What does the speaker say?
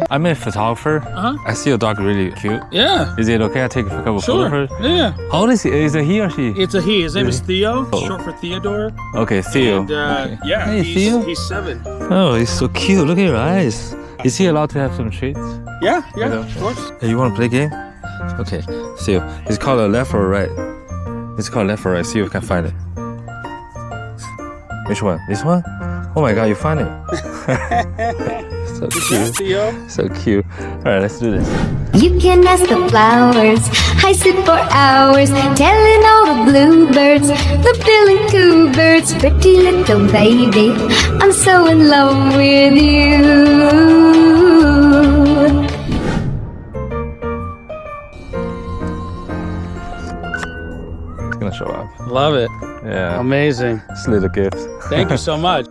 I'm a photographer. I see your dog really cute. Yeah. Is it okay I take a couple Sure. photos? Yeah. How old is he? Is it he or she? It's a he. His name is Theo, short for Theodore. Okay, Theo. And Okay. yeah, Hey, Theo. he's 7. Oh, he's so cute. Look at your eyes. Is he allowed to have some treats? Yeah, Yeah. of course. Hey, you want to play a game? Okay, Theo. It's called a left or right. It's called left or right. See if you can find it. Which one? This one? Oh my god, you find it. So cute. Theo. So cute. Alright, let's do this. You can ask the flowers, I sit for hours, telling all the bluebirds, the billy coo birds, pretty little baby, I'm so in love with you. It's gonna show up. Love it. Yeah. Amazing. It's a little gift. Thank you so much.